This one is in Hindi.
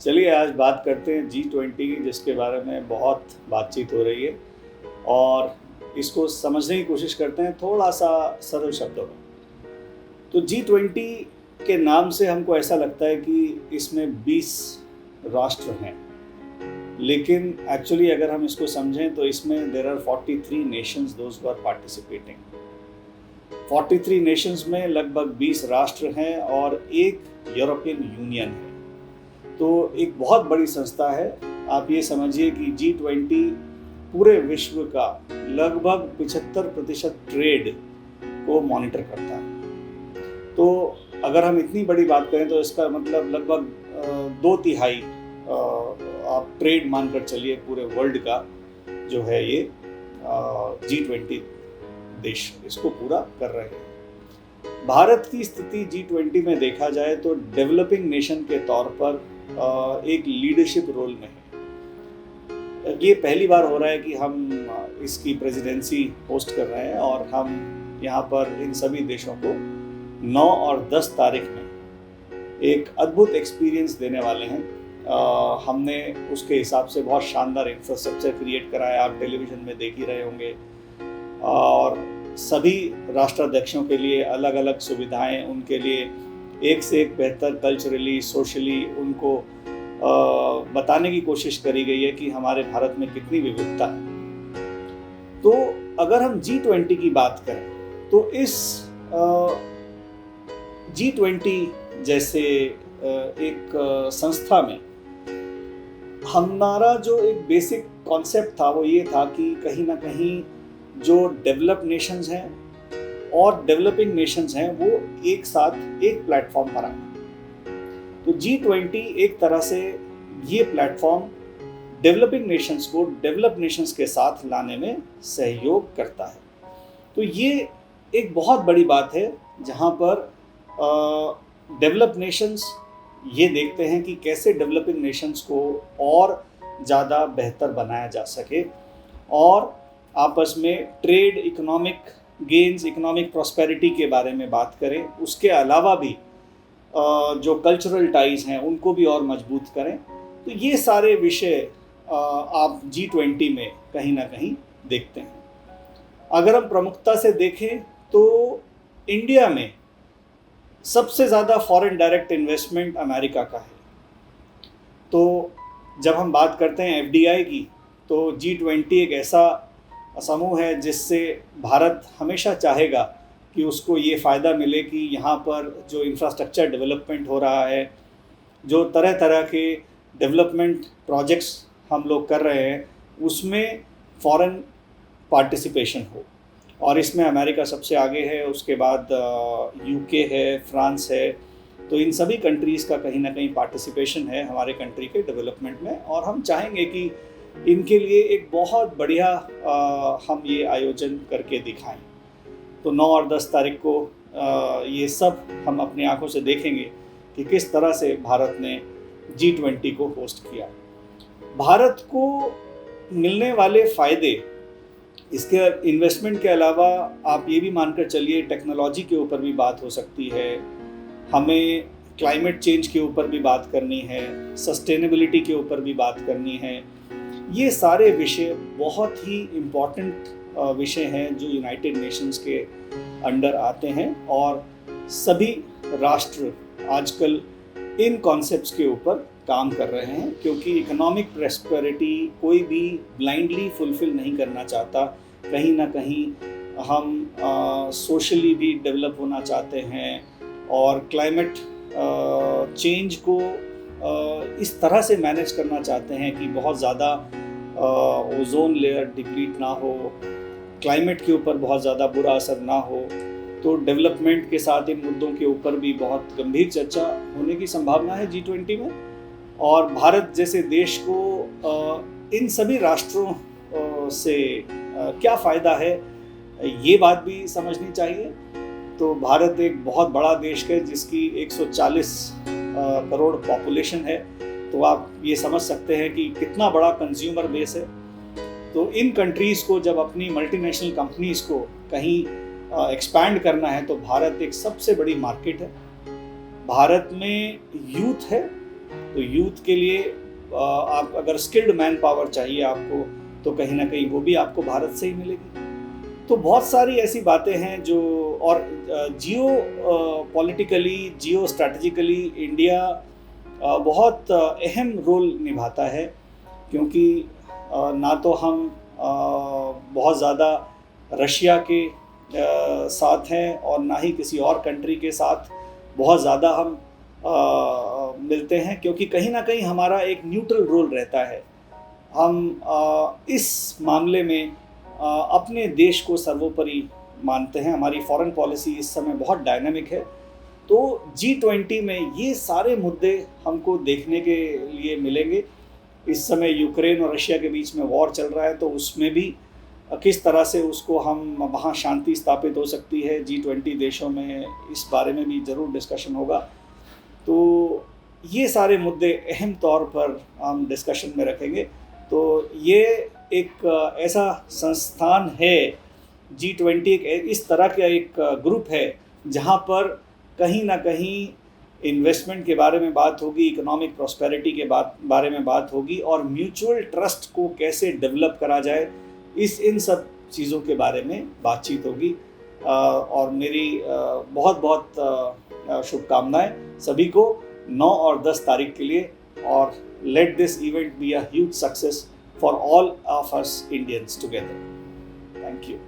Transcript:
चलिए आज बात करते हैं G20 की, जिसके बारे में बहुत बातचीत हो रही है और इसको समझने की कोशिश करते हैं थोड़ा सा सरल शब्दों में। तो G20 के नाम से हमको ऐसा लगता है कि इसमें 20 राष्ट्र हैं, लेकिन एक्चुअली अगर हम इसको समझें तो इसमें there are 43 nations those who are participating. 43 nations में लगभग 20 राष्ट्र हैं और एक यूरोपियन यूनियन है। तो एक बहुत बड़ी संस्था है। आप ये समझिए कि G20 पूरे विश्व का लगभग 75% ट्रेड को मॉनिटर करता है। तो अगर हम इतनी बड़ी बात करें तो इसका मतलब लगभग 2/3 आप ट्रेड मानकर चलिए पूरे वर्ल्ड का जो है ये G20 देश इसको पूरा कर रहे हैं। भारत की स्थिति G20 में देखा जाए तो डेवलपिंग नेशन के तौर पर एक लीडरशिप रोल में है। ये पहली बार हो रहा है कि हम इसकी प्रेसिडेंसी होस्ट कर रहे हैं और हम यहाँ पर इन सभी देशों को 9 और 10 तारीख में एक अद्भुत एक्सपीरियंस देने वाले हैं। हमने उसके हिसाब से बहुत शानदार इंफ्रास्ट्रक्चर क्रिएट करा है, आप टेलीविज़न में देख ही रहे होंगे। और सभी राष्ट्राध्यक्षों के लिए अलग अलग सुविधाएं, उनके लिए एक से एक बेहतर कल्चरली सोशली उनको बताने की कोशिश करी गई है कि हमारे भारत में कितनी विविधता है। तो अगर हम G20 की बात करें तो इस G20 जैसे एक संस्था में हमारा जो एक बेसिक कॉन्सेप्ट था वो ये था कि कहीं ना कहीं जो डेवलप्ड नेशंस हैं और डेवलपिंग नेशंस हैं वो एक साथ एक प्लेटफॉर्म पर आए। तो G20 एक तरह से ये प्लेटफॉर्म डेवलपिंग नेशंस को डेवलप्ड नेशंस के साथ लाने में सहयोग करता है। तो ये एक बहुत बड़ी बात है जहाँ पर डेवलप्ड नेशंस ये देखते हैं कि कैसे डेवलपिंग नेशंस को और ज़्यादा बेहतर बनाया जा सके और आपस में trade, economic gains, economic prosperity के बारे में बात करें। उसके अलावा भी जो कल्चरल टाइज हैं उनको भी और मजबूत करें। तो ये सारे विषय आप G20 में कहीं ना कहीं देखते हैं। अगर हम प्रमुखता से देखें तो इंडिया में सबसे ज़्यादा फॉरेन डायरेक्ट इन्वेस्टमेंट अमेरिका का है। तो जब हम बात करते हैं FDI की तो G20 एक ऐसा समूह है जिससे भारत हमेशा चाहेगा कि उसको ये फ़ायदा मिले कि यहाँ पर जो इंफ्रास्ट्रक्चर डेवलपमेंट हो रहा है, जो तरह तरह के डेवलपमेंट प्रोजेक्ट्स हम लोग कर रहे हैं, उसमें फॉरेन पार्टिसिपेशन हो। और इसमें अमेरिका सबसे आगे है, उसके बाद UK है, फ्रांस है। तो इन सभी कंट्रीज़ का कहीं ना कहीं पार्टिसिपेशन है हमारे कंट्री के डेवलपमेंट में और हम चाहेंगे कि इनके लिए एक बहुत बढ़िया हम ये आयोजन करके दिखाएं। तो 9 और 10 तारीख को ये सब हम अपनी आंखों से देखेंगे कि किस तरह से भारत ने G20 को होस्ट किया। भारत को मिलने वाले फ़ायदे, इसके इन्वेस्टमेंट के अलावा आप ये भी मानकर चलिए टेक्नोलॉजी के ऊपर भी बात हो सकती है, हमें क्लाइमेट चेंज के ऊपर भी बात करनी है, सस्टेनेबिलिटी के ऊपर भी बात करनी है। ये सारे विषय बहुत ही इम्पॉर्टेंट विषय हैं जो यूनाइटेड नेशंस के अंडर आते हैं और सभी राष्ट्र आजकल इन कॉन्सेप्ट्स के ऊपर काम कर रहे हैं, क्योंकि इकोनॉमिक प्रॉस्पेरिटी कोई भी ब्लाइंडली फुलफिल नहीं करना चाहता। कहीं ना कहीं हम सोशली भी डेवलप होना चाहते हैं और क्लाइमेट चेंज को इस तरह से मैनेज करना चाहते हैं कि बहुत ज़्यादा ओजोन लेयर डिप्लीट ना हो, क्लाइमेट के ऊपर बहुत ज़्यादा बुरा असर ना हो। तो डेवलपमेंट के साथ इन मुद्दों के ऊपर भी बहुत गंभीर चर्चा होने की संभावना है G20 में। और भारत जैसे देश को इन सभी राष्ट्रों से क्या फ़ायदा है ये बात भी समझनी चाहिए। तो भारत एक बहुत बड़ा देश है जिसकी 140 करोड़ पॉपुलेशन है। तो आप ये समझ सकते हैं कि कितना बड़ा कंज्यूमर बेस है। तो इन कंट्रीज़ को जब अपनी मल्टीनेशनल कंपनीज़ को कहीं एक्सपैंड करना है तो भारत एक सबसे बड़ी मार्केट है। भारत में यूथ है तो यूथ के लिए आप अगर स्किल्ड मैन पावर चाहिए आपको, तो कहीं ना कहीं वो भी आपको भारत से ही मिलेगी। तो बहुत सारी ऐसी बातें हैं जो, और जियो पॉलिटिकली, जियो स्ट्रैटेजिकली इंडिया बहुत अहम रोल निभाता है, क्योंकि ना तो हम बहुत ज़्यादा रशिया के साथ हैं और ना ही किसी और कंट्री के साथ बहुत ज़्यादा हम मिलते हैं, क्योंकि कहीं ना कहीं हमारा एक न्यूट्रल रोल रहता है। हम इस मामले में अपने देश को सर्वोपरि मानते हैं। हमारी फॉरेन पॉलिसी इस समय बहुत डायनामिक है। तो G20 में ये सारे मुद्दे हमको देखने के लिए मिलेंगे। इस समय यूक्रेन और रशिया के बीच में वॉर चल रहा है, तो उसमें भी किस तरह से उसको हम वहाँ शांति स्थापित हो सकती है, G20 देशों में इस बारे में भी ज़रूर डिस्कशन होगा। तो ये सारे मुद्दे अहम तौर पर हम डिस्कशन में रखेंगे। तो ये एक ऐसा संस्थान है, G20 एक इस तरह का एक ग्रुप है जहाँ पर कहीं ना कहीं इन्वेस्टमेंट के बारे में बात होगी, इकोनॉमिक प्रॉस्पेरिटी के बारे में बात होगी, और म्यूचुअल ट्रस्ट को कैसे डेवलप करा जाए, इन सब चीज़ों के बारे में बातचीत होगी। और मेरी बहुत बहुत शुभकामनाएं सभी को 9 और 10 तारीख के लिए। और let this event be a huge success for all of us Indians together. Thank you.